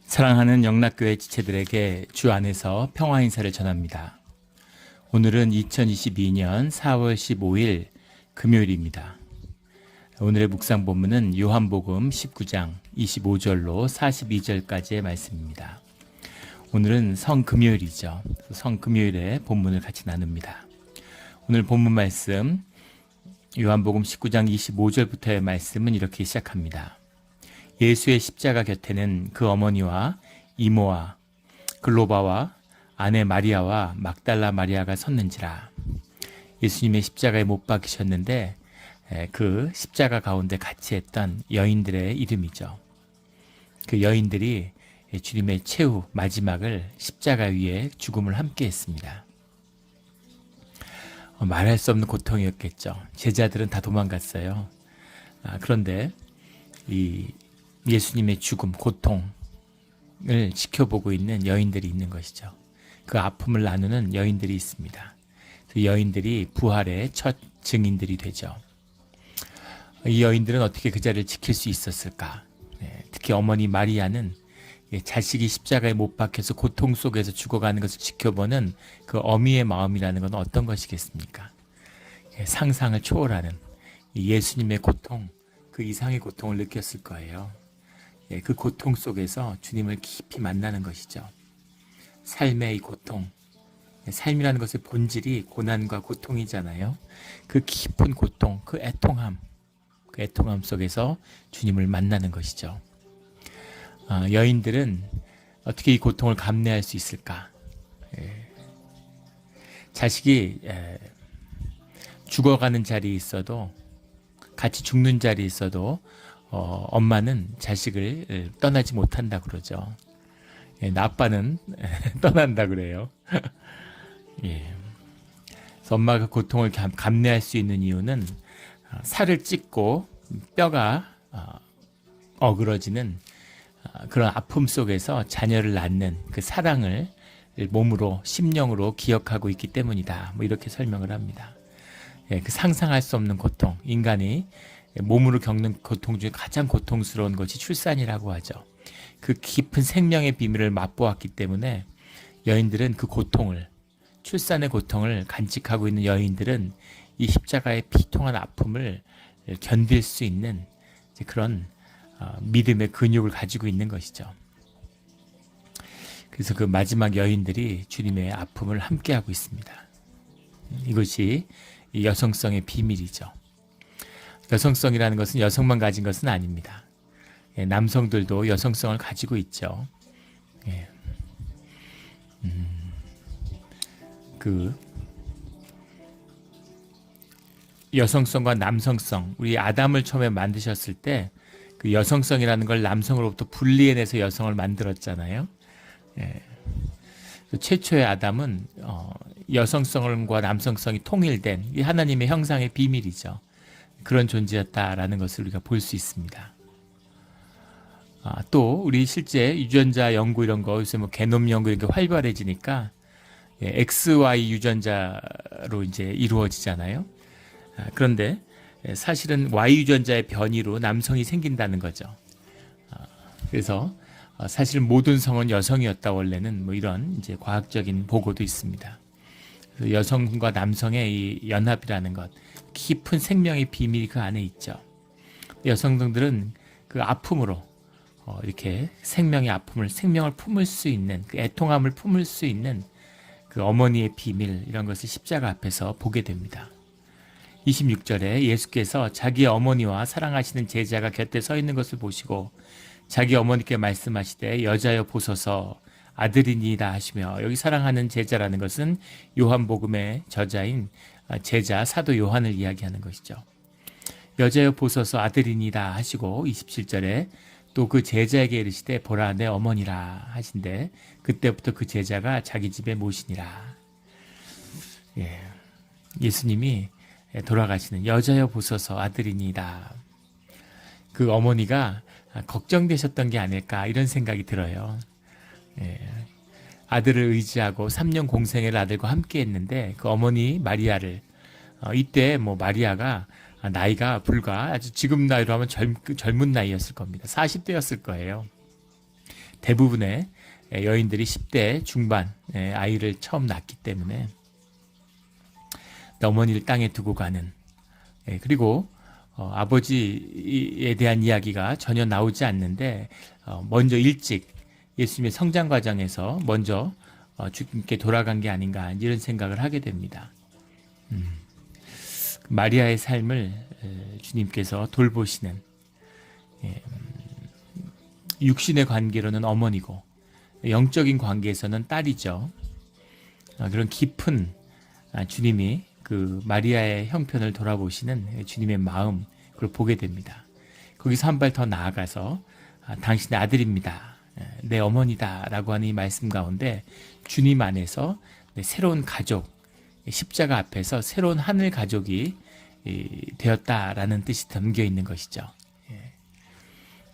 사랑하는 영락교회 지체들에게 주 안에서 평화 인사를 전합니다. 오늘은 2022년 4월 15일 금요일입니다. 오늘의 묵상 본문은 요한복음 19장 25절로 42절까지의 말씀입니다. 오늘은 성금요일이죠. 성금요일에 본문을 같이 나눕니다. 오늘 본문 말씀 요한복음 19장 25절부터의 말씀은 이렇게 시작합니다. 예수의 십자가 곁에는 그 어머니와 이모와 글로바와 아내 마리아와 막달라 마리아가 섰는지라. 예수님의 십자가에 못 박히셨는데 그 십자가 가운데 같이 했던 여인들의 이름이죠. 그 여인들이 주님의 최후 마지막을 십자가 위에 죽음을 함께 했습니다. 말할 수 없는 고통이었겠죠. 제자들은 다 도망갔어요. 그런데 이 예수님의 죽음, 고통을 지켜보고 있는 여인들이 있는 것이죠. 그 아픔을 나누는 여인들이 있습니다. 그 여인들이 부활의 첫 증인들이 되죠. 이 여인들은 어떻게 그 자리를 지킬 수 있었을까? 특히 어머니 마리아는 자식이 십자가에 못 박혀서 고통 속에서 죽어가는 것을 지켜보는 그 어미의 마음이라는 건 어떤 것이겠습니까? 상상을 초월하는 예수님의 고통, 그 이상의 고통을 느꼈을 거예요. 그 고통 속에서 주님을 깊이 만나는 것이죠. 삶의 이 고통, 삶이라는 것의 본질이 고난과 고통이잖아요. 그 깊은 고통, 그 애통함 속에서 주님을 만나는 것이죠. 여인들은 어떻게 이 고통을 감내할 수 있을까? 자식이 죽어가는 자리에 있어도, 같이 죽는 자리에 있어도 엄마는 자식을 떠나지 못한다 그러죠. 아빠는 떠난다 그래요. 그래서 엄마가 고통을 감내할 수 있는 이유는 살을 찢고 뼈가 어그러지는 그런 아픔 속에서 자녀를 낳는 그 사랑을 몸으로, 심령으로 기억하고 있기 때문이다. 이렇게 설명을 합니다. 그 상상할 수 없는 고통, 인간이 몸으로 겪는 고통 중에 가장 고통스러운 것이 출산이라고 하죠. 그 깊은 생명의 비밀을 맛보았기 때문에 여인들은 그 고통을, 출산의 고통을 간직하고 있는 여인들은 이 십자가의 피통한 아픔을 견딜 수 있는 그런 믿음의 근육을 가지고 있는 것이죠. 그래서 그 마지막 여인들이 주님의 아픔을 함께하고 있습니다. 이것이 여성성의 비밀이죠. 여성성이라는 것은 여성만 가진 것은 아닙니다. 남성들도 여성성을 가지고 있죠. 그 여성성과 남성성, 우리 아담을 처음에 만드셨을 때 그 여성성이라는 걸 남성으로부터 분리해내서 여성을 만들었잖아요. 최초의 아담은 여성성과 남성성이 통일된 이 하나님의 형상의 비밀이죠. 그런 존재였다라는 것을 우리가 볼 수 있습니다. 또 우리 실제 유전자 연구 이런 거 요새 게놈 연구 이렇게 활발해지니까 XY 유전자로 이제 이루어지잖아요. 그런데 사실은 Y 유전자의 변이로 남성이 생긴다는 거죠. 그래서 사실 모든 성은 여성이었다 원래는 이런 이제 과학적인 보고도 있습니다. 여성과 남성의 이 연합이라는 것, 깊은 생명의 비밀이 그 안에 있죠. 여성들은 그 아픔으로 이렇게 생명의 아픔을, 생명을 품을 수 있는, 그 애통함을 품을 수 있는 그 어머니의 비밀, 이런 것을 십자가 앞에서 보게 됩니다. 26절에 예수께서 자기 어머니와 사랑하시는 제자가 곁에 서 있는 것을 보시고 자기 어머니께 말씀하시되 여자여 보소서 아들이니이다 하시며, 여기 사랑하는 제자라는 것은 요한복음의 저자인 제자 사도 요한을 이야기하는 것이죠. 여자여 보소서 아들이니이다 하시고 27절에 또 그 제자에게 이르시되 보라 내 어머니라 하신데, 그때부터 그 제자가 자기 집에 모시니라. 예수님이 돌아가시는 여자여 보소서 아들이니이다. 그 어머니가 걱정되셨던 게 아닐까 이런 생각이 들어요. 아들을 의지하고 3년 공생애를 아들과 함께 했는데 그 어머니 마리아를 이때 마리아가 나이가 불과 아주 지금 나이로 하면 젊은 나이였을 겁니다. 40대였을 거예요. 대부분의 여인들이 10대 중반 아이를 처음 낳기 때문에 어머니를 땅에 두고 가는, 그리고 아버지에 대한 이야기가 전혀 나오지 않는데 먼저 일찍 예수님의 성장 과정에서 먼저 주님께 돌아간 게 아닌가 이런 생각을 하게 됩니다. 마리아의 삶을 주님께서 돌보시는, 육신의 관계로는 어머니고 영적인 관계에서는 딸이죠. 그런 깊은 주님이 그 마리아의 형편을 돌아보시는 주님의 마음, 그걸 보게 됩니다. 거기서 한 발 더 나아가서 당신의 아들입니다, 내 어머니다 라고 하는 이 말씀 가운데 주님 안에서 새로운 가족, 십자가 앞에서 새로운 하늘 가족이 되었다라는 뜻이 담겨 있는 것이죠.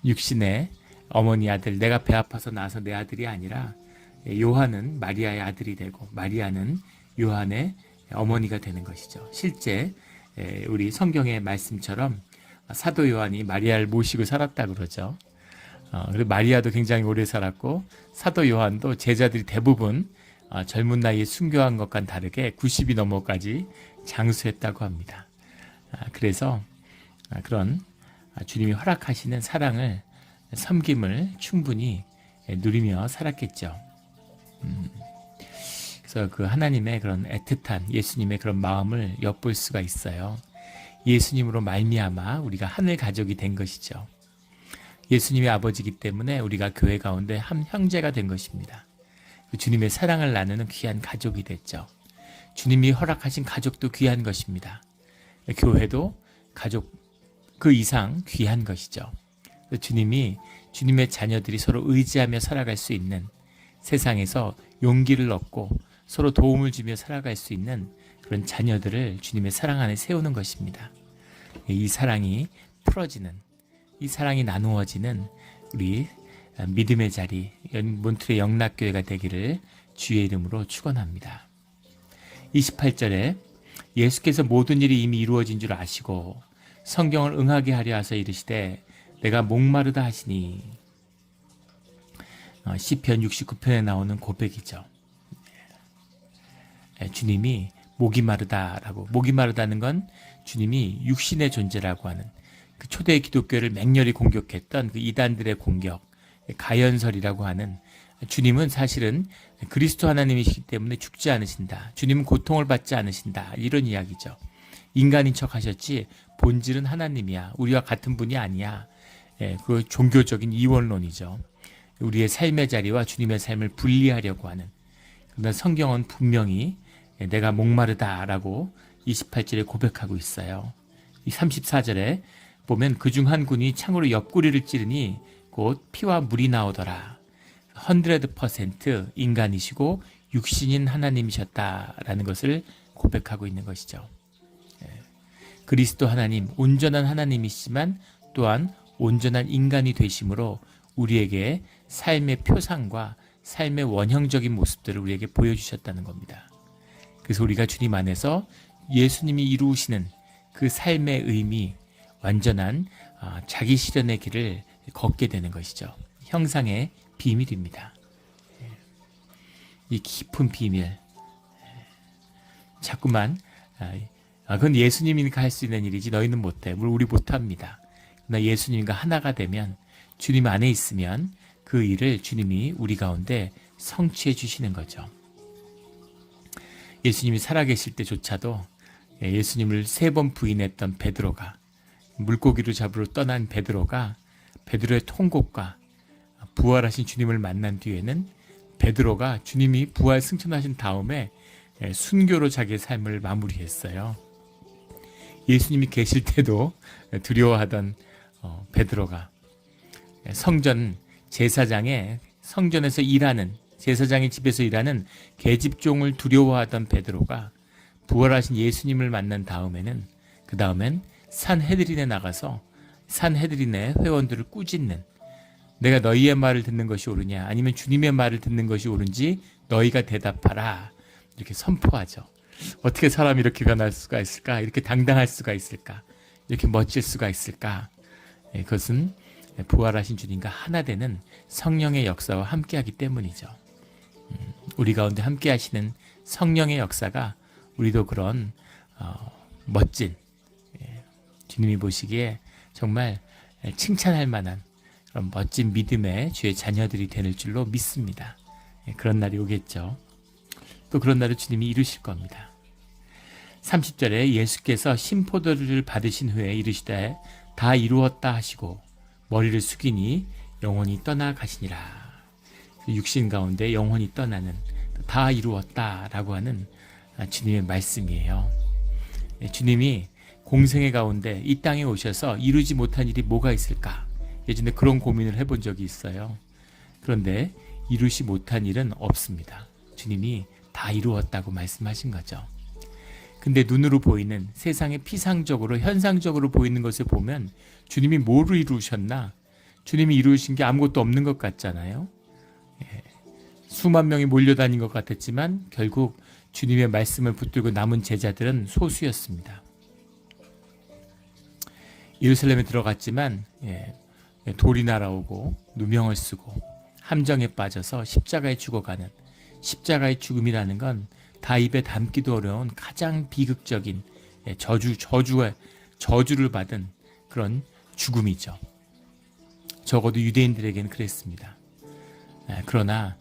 육신의 어머니 아들, 내가 배 아파서 낳아서 내 아들이 아니라 요한은 마리아의 아들이 되고 마리아는 요한의 어머니가 되는 것이죠. 실제 우리 성경의 말씀처럼 사도 요한이 마리아를 모시고 살았다 그러죠. 그리고 마리아도 굉장히 오래 살았고 사도 요한도 제자들이 대부분 젊은 나이에 순교한 것과는 다르게 90이 넘어까지 장수했다고 합니다. 그래서 그런 주님이 허락하시는 사랑을, 섬김을 충분히 누리며 살았겠죠. 그래서 그 하나님의 그런 애틋한 예수님의 그런 마음을 엿볼 수가 있어요. 예수님으로 말미암아 우리가 하늘 가족이 된 것이죠. 예수님의 아버지이기 때문에 우리가 교회 가운데 한 형제가 된 것입니다. 주님의 사랑을 나누는 귀한 가족이 됐죠. 주님이 허락하신 가족도 귀한 것입니다. 교회도 가족 그 이상 귀한 것이죠. 주님이, 주님의 자녀들이 서로 의지하며 살아갈 수 있는, 세상에서 용기를 얻고 서로 도움을 주며 살아갈 수 있는 그런 자녀들을 주님의 사랑 안에 세우는 것입니다. 이 사랑이 풀어지는, 이 사랑이 나누어지는 우리 믿음의 자리, 몬트레 영락교회가 되기를 주의 이름으로 축원합니다. 28절에 예수께서 모든 일이 이미 이루어진 줄 아시고 성경을 응하게 하려 하사 이르시되 내가 목마르다 하시니, 시편 69편에 나오는 고백이죠. 주님이 목이 마르다라고, 목이 마르다는 건 주님이 육신의 존재라고 하는 그 초대 기독교를 맹렬히 공격했던 그 이단들의 공격, 가연설이라고 하는, 주님은 사실은 그리스도 하나님이시기 때문에 죽지 않으신다, 주님은 고통을 받지 않으신다, 이런 이야기죠. 인간인 척 하셨지 본질은 하나님이야, 우리와 같은 분이 아니야. 그 종교적인 이원론이죠. 우리의 삶의 자리와 주님의 삶을 분리하려고 하는. 그러나 성경은 분명히 내가 목마르다라고 28절에 고백하고 있어요. 이 34절에 보면 그중 한 군이 창으로 옆구리를 찌르니 곧 피와 물이 나오더라. 100% 인간이시고 육신인 하나님이셨다라는 것을 고백하고 있는 것이죠. 그리스도 하나님, 온전한 하나님이시지만 또한 온전한 인간이 되심으로 우리에게 삶의 표상과 삶의 원형적인 모습들을 우리에게 보여주셨다는 겁니다. 그래서 우리가 주님 안에서 예수님이 이루시는 그 삶의 의미, 완전한 자기 실현의 길을 걷게 되는 것이죠. 형상의 비밀입니다. 이 깊은 비밀, 자꾸만 그건 예수님이니까 할 수 있는 일이지 너희는 못해, 물론 우리 못합니다. 그러나 예수님과 하나가 되면, 주님 안에 있으면 그 일을 주님이 우리 가운데 성취해 주시는 거죠. 예수님이 살아계실 때조차도 예수님을 3번 부인했던 베드로가, 물고기를 잡으러 떠난 베드로가, 베드로의 통곡과 부활하신 주님을 만난 뒤에는 베드로가 주님이 부활 승천하신 다음에 순교로 자기의 삶을 마무리했어요. 예수님이 계실 때도 두려워하던 베드로가 성전 제사장의, 성전에서 일하는, 제사장의 집에서 일하는 계집종을 두려워하던 베드로가 부활하신 예수님을 만난 다음에는, 그 다음엔 산헤드린에 나가서 산헤드린의 회원들을 꾸짖는, 내가 너희의 말을 듣는 것이 옳으냐 아니면 주님의 말을 듣는 것이 옳은지 너희가 대답하라, 이렇게 선포하죠. 어떻게 사람이 이렇게 변할 수가 있을까? 이렇게 당당할 수가 있을까? 이렇게 멋질 수가 있을까? 그것은 부활하신 주님과 하나 되는 성령의 역사와 함께하기 때문이죠. 우리 가운데 함께하시는 성령의 역사가 우리도 그런 멋진, 주님이 보시기에 정말 칭찬할 만한 그런 멋진 믿음의 주의 자녀들이 되는 줄로 믿습니다. 그런 날이 오겠죠. 또 그런 날을 주님이 이루실 겁니다. 30절에 예수께서 신포도를 받으신 후에 이르시되 다 이루었다 하시고 머리를 숙이니 영혼이 떠나가시니라. 육신 가운데 영혼이 떠나는, 다 이루었다라고 하는 주님의 말씀이에요. 주님이 공생의 가운데 이 땅에 오셔서 이루지 못한 일이 뭐가 있을까? 예전에 그런 고민을 해본 적이 있어요. 그런데 이루지 못한 일은 없습니다. 주님이 다 이루었다고 말씀하신 거죠. 근데 눈으로 보이는 세상에 피상적으로 현상적으로 보이는 것을 보면 주님이 뭐를 이루셨나? 주님이 이루신 게 아무것도 없는 것 같잖아요. 수만 명이 몰려다닌 것 같았지만 결국 주님의 말씀을 붙들고 남은 제자들은 소수였습니다. 예루살렘에 들어갔지만 돌이 날아오고 누명을 쓰고 함정에 빠져서 십자가에 죽어가는, 십자가의 죽음이라는 건 다 입에 담기도 어려운 가장 비극적인 저주를 받은 그런 죽음이죠. 적어도 유대인들에게는 그랬습니다. 그러나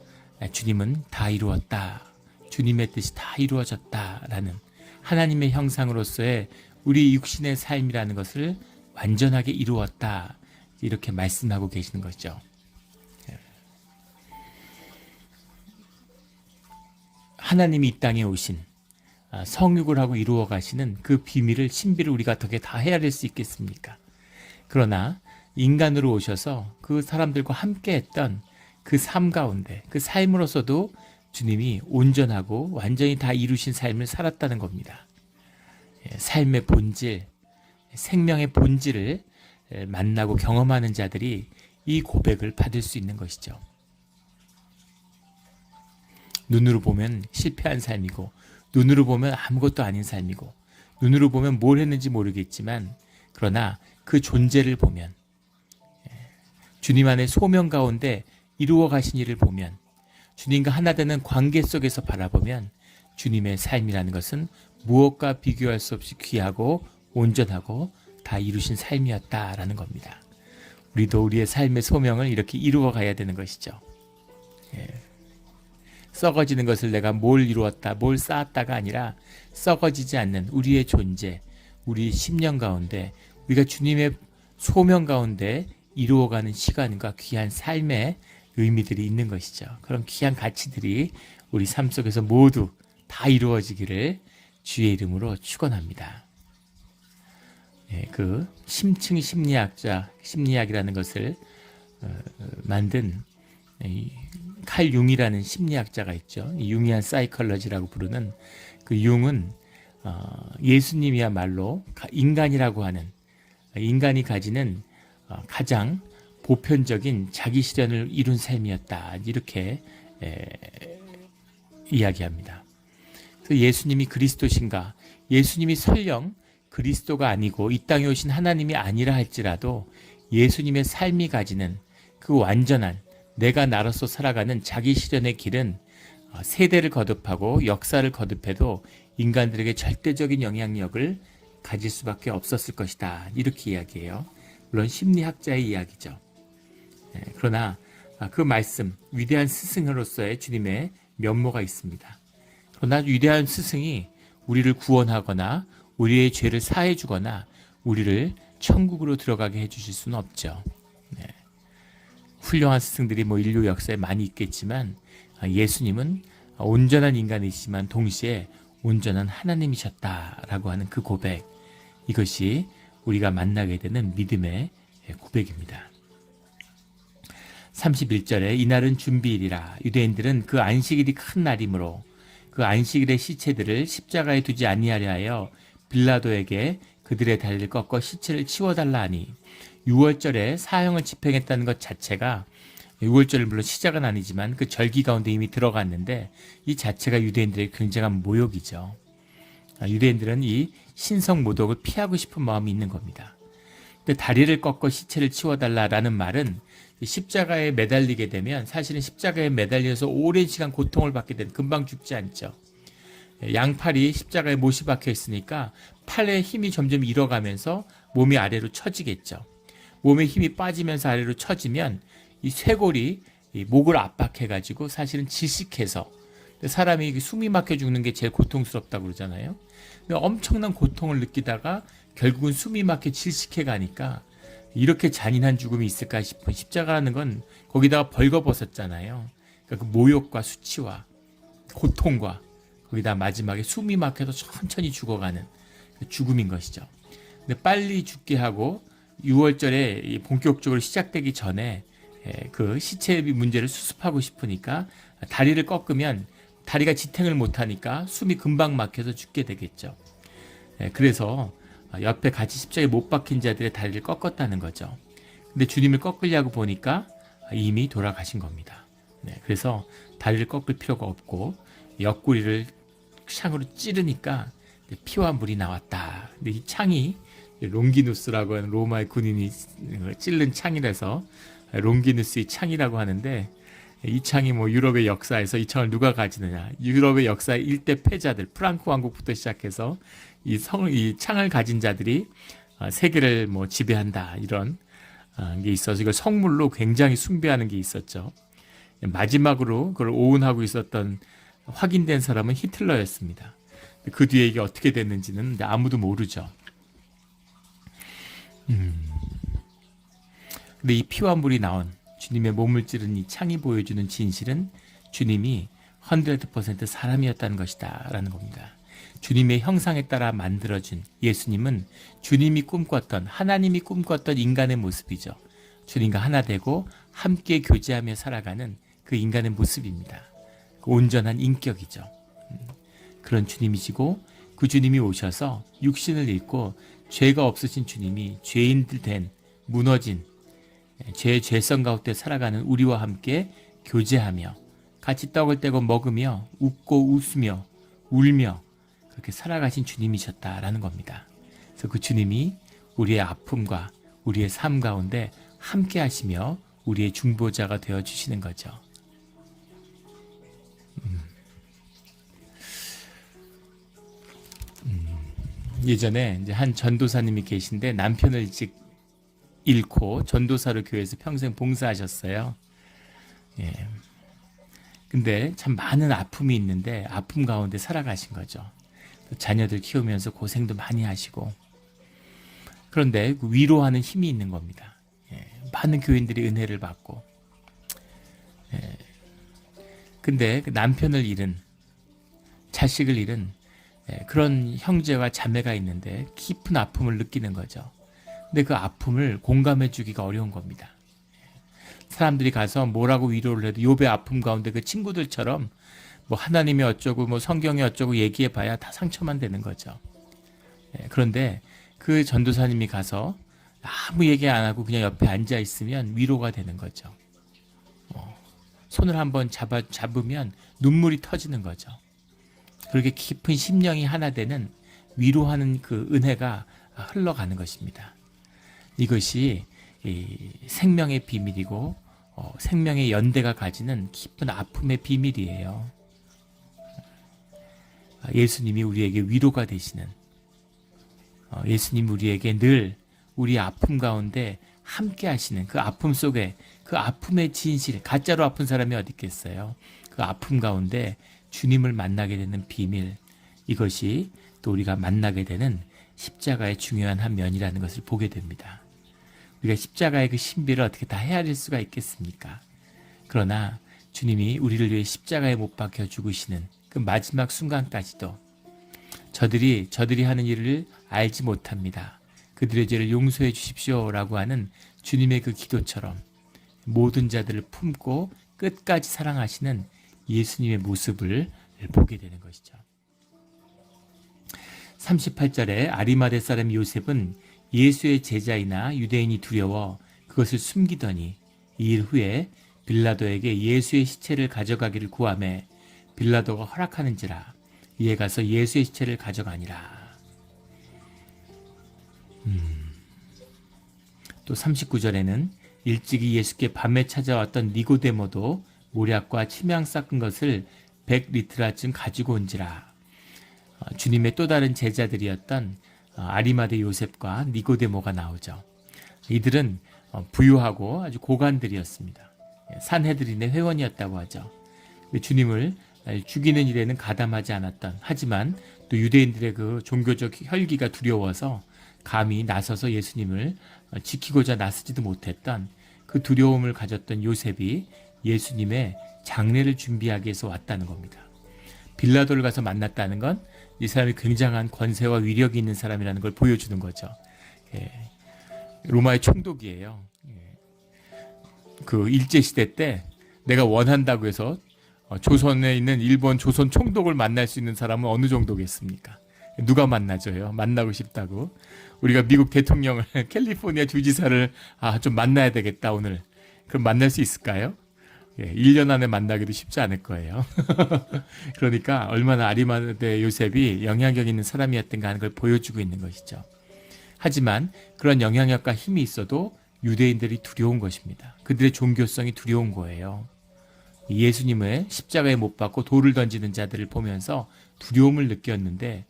주님은 다 이루었다, 주님의 뜻이 다 이루어졌다라는 하나님의 형상으로서의 우리 육신의 삶이라는 것을 완전하게 이루었다, 이렇게 말씀하고 계시는 거죠. 하나님이 이 땅에 오신, 성육을 하고 이루어 가시는 그 비밀을, 신비를 우리가 어떻게 다 헤아릴 수 있겠습니까? 그러나 인간으로 오셔서 그 사람들과 함께 했던 그 삶 가운데, 그 삶으로서도 주님이 온전하고 완전히 다 이루신 삶을 살았다는 겁니다. 삶의 본질, 생명의 본질을 만나고 경험하는 자들이 이 고백을 받을 수 있는 것이죠. 눈으로 보면 실패한 삶이고, 눈으로 보면 아무것도 아닌 삶이고, 눈으로 보면 뭘 했는지 모르겠지만, 그러나 그 존재를 보면, 주님 안의 소명 가운데 이루어 가신 일을 보면, 주님과 하나 되는 관계 속에서 바라보면 주님의 삶이라는 것은 무엇과 비교할 수 없이 귀하고 온전하고 다 이루신 삶이었다라는 겁니다. 우리도 우리의 삶의 소명을 이렇게 이루어 가야 되는 것이죠. 썩어지는 것을 내가 뭘 이루었다, 뭘 쌓았다가 아니라 썩어지지 않는 우리의 존재, 우리의 심령 가운데 우리가 주님의 소명 가운데 이루어가는 시간과 귀한 삶의 의미들이 있는 것이죠. 그런 귀한 가치들이 우리 삶 속에서 모두 다 이루어지기를 주의 이름으로 축원합니다. 그 심층 심리학이라는 것을 만든 칼 융이라는 심리학자가 있죠. 융이안 사이컬러지라고 부르는 그 융은 예수님이야말로 인간이라고 하는, 인간이 가지는 가장 보편적인 자기 실현을 이룬 삶이었다, 이렇게 이야기합니다. 그래서 예수님이 그리스도신가? 예수님이 설령 그리스도가 아니고 이 땅에 오신 하나님이 아니라 할지라도 예수님의 삶이 가지는 그 완전한, 내가 나로서 살아가는 자기 실현의 길은 세대를 거듭하고 역사를 거듭해도 인간들에게 절대적인 영향력을 가질 수밖에 없었을 것이다, 이렇게 이야기해요. 물론 심리학자의 이야기죠. 그러나 그 말씀, 위대한 스승으로서의 주님의 면모가 있습니다. 그러나 위대한 스승이 우리를 구원하거나 우리의 죄를 사해 주거나 우리를 천국으로 들어가게 해주실 수는 없죠. 훌륭한 스승들이 인류 역사에 많이 있겠지만 예수님은 온전한 인간이시지만 동시에 온전한 하나님이셨다라고 하는 그 고백, 이것이 우리가 만나게 되는 믿음의 고백입니다. 31절에 이날은 준비일이라 유대인들은 그 안식일이 큰 날이므로 그 안식일의 시체들을 십자가에 두지 아니하려 하여 빌라도에게 그들의 다리를 꺾어 시체를 치워달라 하니, 6월절에 사형을 집행했다는 것 자체가, 6월절은 물론 시작은 아니지만 그 절기 가운데 이미 들어갔는데 이 자체가 유대인들의 굉장한 모욕이죠. 유대인들은 이 신성 모독을 피하고 싶은 마음이 있는 겁니다. 근데 다리를 꺾어 시체를 치워달라라는 말은 십자가에 매달리게 되면 사실은 십자가에 매달려서 오랜 시간 고통을 받게 되는, 금방 죽지 않죠. 양팔이 십자가에 못이 박혀 있으니까 팔에 힘이 점점 잃어가면서 몸이 아래로 처지겠죠. 몸에 힘이 빠지면서 아래로 처지면 이 쇄골이 이 목을 압박해가지고 사실은 질식해서, 사람이 숨이 막혀 죽는 게 제일 고통스럽다고 그러잖아요. 근데 엄청난 고통을 느끼다가 결국은 숨이 막혀 질식해 가니까 이렇게 잔인한 죽음이 있을까 싶은, 십자가라는 건 거기다가 벌거벗었잖아요. 그러니까 그 모욕과 수치와 고통과 거기다 마지막에 숨이 막혀서 천천히 죽어가는 그 죽음인 것이죠. 근데 빨리 죽게 하고 6월절에 본격적으로 시작되기 전에 그 시체 문제를 수습하고 싶으니까 다리를 꺾으면 다리가 지탱을 못하니까 숨이 금방 막혀서 죽게 되겠죠. 그래서 옆에 같이 십자가에 못 박힌 자들의 다리를 꺾었다는 거죠. 근데 주님을 꺾으려고 보니까 이미 돌아가신 겁니다. 그래서 다리를 꺾을 필요가 없고 옆구리를 창으로 찌르니까 피와 물이 나왔다. 근데 이 창이 롱기누스라고 하는 로마의 군인이 찔른 창이라서 롱기누스의 창이라고 하는데, 이 창이 뭐 유럽의 역사에서 이 창을 누가 가지느냐? 유럽의 역사의 일대 패자들, 프랑크 왕국부터 시작해서 이 창을 가진 자들이 세계를 뭐 지배한다, 이런 게 있어서 이걸 성물로 굉장히 숭배하는 게 있었죠. 마지막으로 그걸 오운하고 있었던 확인된 사람은 히틀러였습니다. 그 뒤에 이게 어떻게 됐는지는 아무도 모르죠. 근데 이 피와 물이 나온 주님의 몸을 찌른 이 창이 보여주는 진실은 주님이 100% 사람이었다는 것이다 라는 겁니다. 주님의 형상에 따라 만들어진 예수님은 주님이 꿈꿨던, 하나님이 꿈꿨던 인간의 모습이죠. 주님과 하나 되고 함께 교제하며 살아가는 그 인간의 모습입니다. 그 온전한 인격이죠. 그런 주님이시고, 그 주님이 오셔서 육신을 입고 죄가 없으신 주님이 죄인들 된, 무너진 죄성 가운데 살아가는 우리와 함께 교제하며 같이 떡을 떼고 먹으며 웃고 웃으며 울며 그렇게 살아가신 주님이셨다라는 겁니다. 그래서 그 주님이 우리의 아픔과 우리의 삶 가운데 함께 하시며 우리의 중보자가 되어 주시는 거죠. 예전에 이제 한 전도사님이 계신데 남편을 일찍 잃고 전도사로 교회에서 평생 봉사하셨어요. 예. 근데 참 많은 아픔이 있는데 아픔 가운데 살아가신 거죠. 자녀들 키우면서 고생도 많이 하시고. 그런데 그 위로하는 힘이 있는 겁니다. 예. 많은 교인들이 은혜를 받고. 예. 근데 그 남편을 잃은, 자식을 잃은 그런 형제와 자매가 있는데 깊은 아픔을 느끼는 거죠. 근데 그 아픔을 공감해 주기가 어려운 겁니다. 사람들이 가서 뭐라고 위로를 해도 욥의 아픔 가운데 그 친구들처럼 뭐 하나님이 어쩌고 뭐 성경이 어쩌고 얘기해 봐야 다 상처만 되는 거죠. 그런데 그 전도사님이 가서 아무 얘기 안 하고 그냥 옆에 앉아 있으면 위로가 되는 거죠. 손을 한번 잡으면 눈물이 터지는 거죠. 그렇게 깊은 심령이 하나 되는 위로하는 그 은혜가 흘러가는 것입니다. 이것이 생명의 비밀이고 생명의 연대가 가지는 깊은 아픔의 비밀이에요. 예수님이 우리에게 위로가 되시는, 예수님 우리에게 늘 우리 아픔 가운데 함께 하시는, 그 아픔 속에 그 아픔의 진실, 가짜로 아픈 사람이 어디 있겠어요. 그 아픔 가운데 주님을 만나게 되는 비밀, 이것이 또 우리가 만나게 되는 십자가의 중요한 한 면이라는 것을 보게 됩니다. 우리가 십자가의 그 신비를 어떻게 다 헤아릴 수가 있겠습니까? 그러나 주님이 우리를 위해 십자가에 못 박혀 죽으시는 그 마지막 순간까지도 저들이 하는 일을 알지 못합니다. 그들의 죄를 용서해 주십시오라고 하는 주님의 그 기도처럼 모든 자들을 품고 끝까지 사랑하시는 예수님의 모습을 보게 되는 것이죠. 38절에 아리마대 사람 요셉은 예수의 제자이나 유대인이 두려워 그것을 숨기더니 2일 후에 빌라도에게 예수의 시체를 가져가기를 구하매 빌라도가 허락하는지라 이에 가서 예수의 시체를 가져가니라. 또 39절에는 일찍이 예수께 밤에 찾아왔던 니고데모도 모략과 침향 섞은 것을 100리트라쯤 가지고 온지라. 주님의 또 다른 제자들이었던 아리마대 요셉과 니고데모가 나오죠. 이들은 부유하고 아주 고관들이었습니다. 산헤드린의 회원이었다고 하죠. 주님을 죽이는 일에는 가담하지 않았던, 하지만 또 유대인들의 그 종교적 혈기가 두려워서 감히 나서서 예수님을 지키고자 나서지도 못했던 그 두려움을 가졌던 요셉이 예수님의 장례를 준비하기 위해서 왔다는 겁니다. 빌라도를 가서 만났다는 건 이 사람이 굉장한 권세와 위력이 있는 사람이라는 걸 보여주는 거죠. 로마의 총독이에요. 그 일제시대 때 내가 원한다고 해서 조선에 있는 일본 조선 총독을 만날 수 있는 사람은 어느 정도겠습니까? 누가 만나줘요? 만나고 싶다고. 우리가 미국 대통령을 캘리포니아 주지사를 좀 만나야 되겠다 오늘. 그럼 만날 수 있을까요? 1년 안에 만나기도 쉽지 않을 거예요. 그러니까 얼마나 아리마대 요셉이 영향력 있는 사람이었던가 하는 걸 보여주고 있는 것이죠. 하지만 그런 영향력과 힘이 있어도 유대인들이 두려운 것입니다. 그들의 종교성이 두려운 거예요. 예수님을 십자가에 못 박고 돌을 던지는 자들을 보면서 두려움을 느꼈는데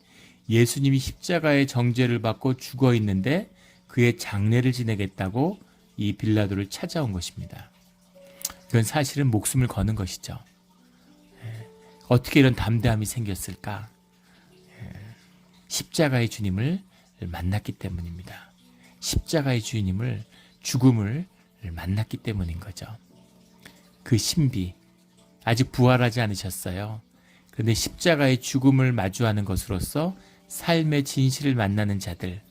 예수님이 십자가의 정죄를 받고 죽어 있는데 그의 장례를 지내겠다고 이 빌라도를 찾아온 것입니다. 그건 사실은 목숨을 거는 것이죠. 어떻게 이런 담대함이 생겼을까? 십자가의 주님을 만났기 때문입니다. 십자가의 주님을, 죽음을 만났기 때문인 거죠. 그 신비, 아직 부활하지 않으셨어요. 그런데 십자가의 죽음을 마주하는 것으로서 삶의 진실을 만나는 자들,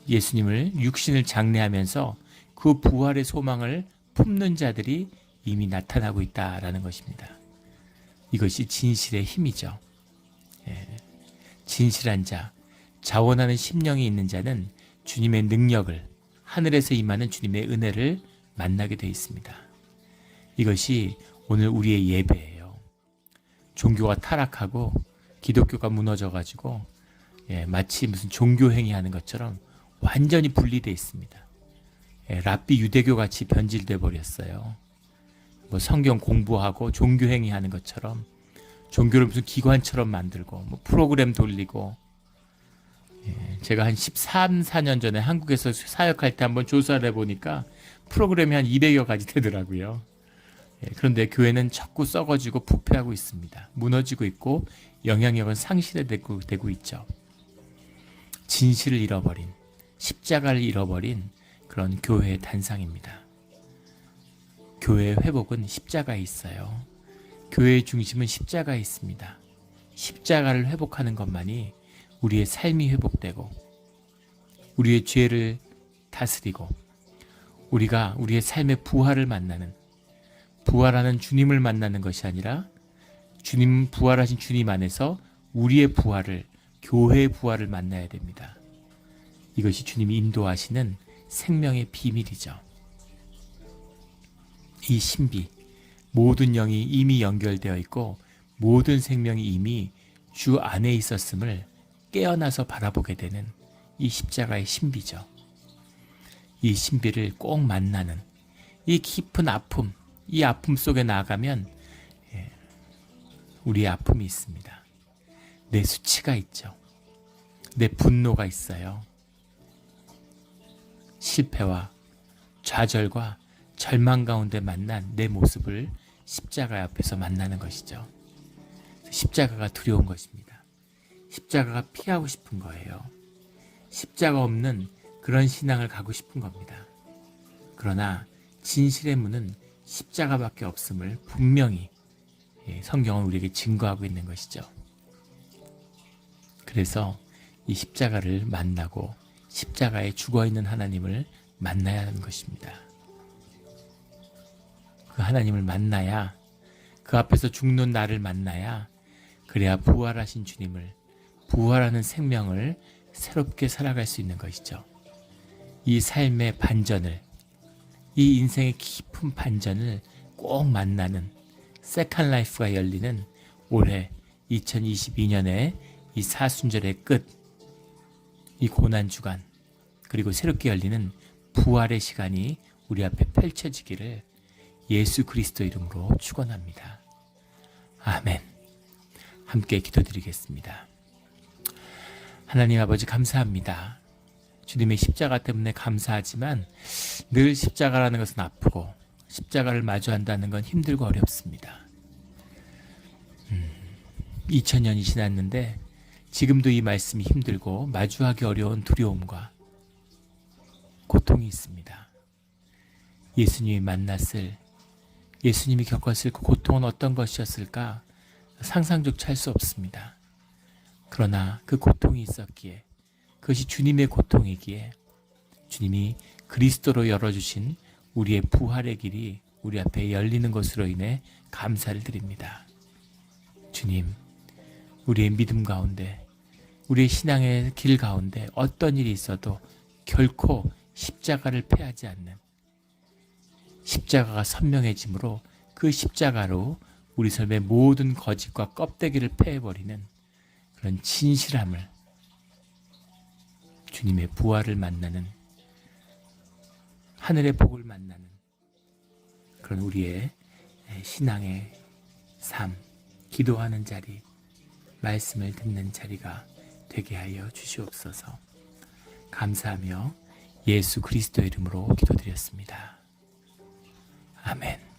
예수님을 육신을 장례하면서 그 부활의 소망을 품는 자들이 이미 나타나고 있다라는 것입니다. 이것이 진실의 힘이죠. 진실한 자, 자원하는 심령이 있는 자는 주님의 능력을, 하늘에서 임하는 주님의 은혜를 만나게 되어 있습니다. 이것이 오늘 우리의 예배예요. 종교가 타락하고 기독교가 무너져가지고 마치 무슨 종교행위 하는 것처럼 완전히 분리되어 있습니다. 랍비 유대교 같이 변질돼 버렸어요. 뭐 성경 공부하고 종교행위 하는 것처럼 종교를 무슨 기관처럼 만들고 뭐 프로그램 돌리고. 제가 한 13, 14년 전에 한국에서 사역할 때 한번 조사를 해보니까 프로그램이 한 200여 가지 되더라고요. 그런데 교회는 자꾸 썩어지고 부패하고 있습니다. 무너지고 있고 영향력은 상실되고 있죠. 진실을 잃어버린, 십자가를 잃어버린 그런 교회의 단상입니다. 교회의 회복은 십자가에 있어요. 교회의 중심은 십자가에 있습니다. 십자가를 회복하는 것만이 우리의 삶이 회복되고 우리의 죄를 다스리고 우리가 우리의 삶의 부활을 만나는, 부활하는 주님을 만나는 것이 아니라 부활하신 주님 안에서 우리의 부활을, 교회의 부활을 만나야 됩니다. 이것이 주님이 인도하시는 생명의 비밀이죠. 이 신비, 모든 영이 이미 연결되어 있고 모든 생명이 이미 주 안에 있었음을 깨어나서 바라보게 되는 이 십자가의 신비죠. 이 신비를 꼭 만나는 이 깊은 아픔, 이 아픔 속에 나아가면 우리의 아픔이 있습니다. 내 수치가 있죠. 내 분노가 있어요. 실패와 좌절과 절망 가운데 만난 내 모습을 십자가 앞에서 만나는 것이죠. 십자가가 두려운 것입니다. 십자가가 피하고 싶은 거예요. 십자가 없는 그런 신앙을 가고 싶은 겁니다. 그러나 진실의 문은 십자가밖에 없음을 분명히 성경은 우리에게 증거하고 있는 것이죠. 그래서 이 십자가를 만나고 십자가에 죽어있는 하나님을 만나야 하는 것입니다. 그 하나님을 만나야, 그 앞에서 죽는 나를 만나야, 그래야 부활하신 주님을, 부활하는 생명을 새롭게 살아갈 수 있는 것이죠. 이 삶의 반전을, 이 인생의 깊은 반전을 꼭 만나는 세컨 라이프가 열리는 올해 2022년의 이 사순절의 끝, 이 고난주간, 그리고 새롭게 열리는 부활의 시간이 우리 앞에 펼쳐지기를 예수 그리스도 이름으로 축원합니다. 아멘. 함께 기도드리겠습니다. 하나님 아버지 감사합니다. 주님의 십자가 때문에 감사하지만 늘 십자가라는 것은 아프고 십자가를 마주한다는 건 힘들고 어렵습니다. 2000년이 지났는데 지금도 이 말씀이 힘들고 마주하기 어려운 두려움과 고통이 있습니다. 예수님이 만났을, 예수님이 겪었을 그 고통은 어떤 것이었을까 상상조차 할 수 없습니다. 그러나 그 고통이 있었기에, 그것이 주님의 고통이기에 주님이 그리스도로 열어주신 우리의 부활의 길이 우리 앞에 열리는 것으로 인해 감사를 드립니다. 주님, 우리의 믿음 가운데, 우리의 신앙의 길 가운데 어떤 일이 있어도 결코 십자가를 패하지 않는, 십자가가 선명해지므로 그 십자가로 우리 삶의 모든 거짓과 껍데기를 패해버리는 그런 진실함을, 주님의 부활을 만나는, 하늘의 복을 만나는 그런 우리의 신앙의 삶, 기도하는 자리, 말씀을 듣는 자리가 되게 하여 주시옵소서. 감사하며 예수 그리스도 이름으로 기도드렸습니다. 아멘.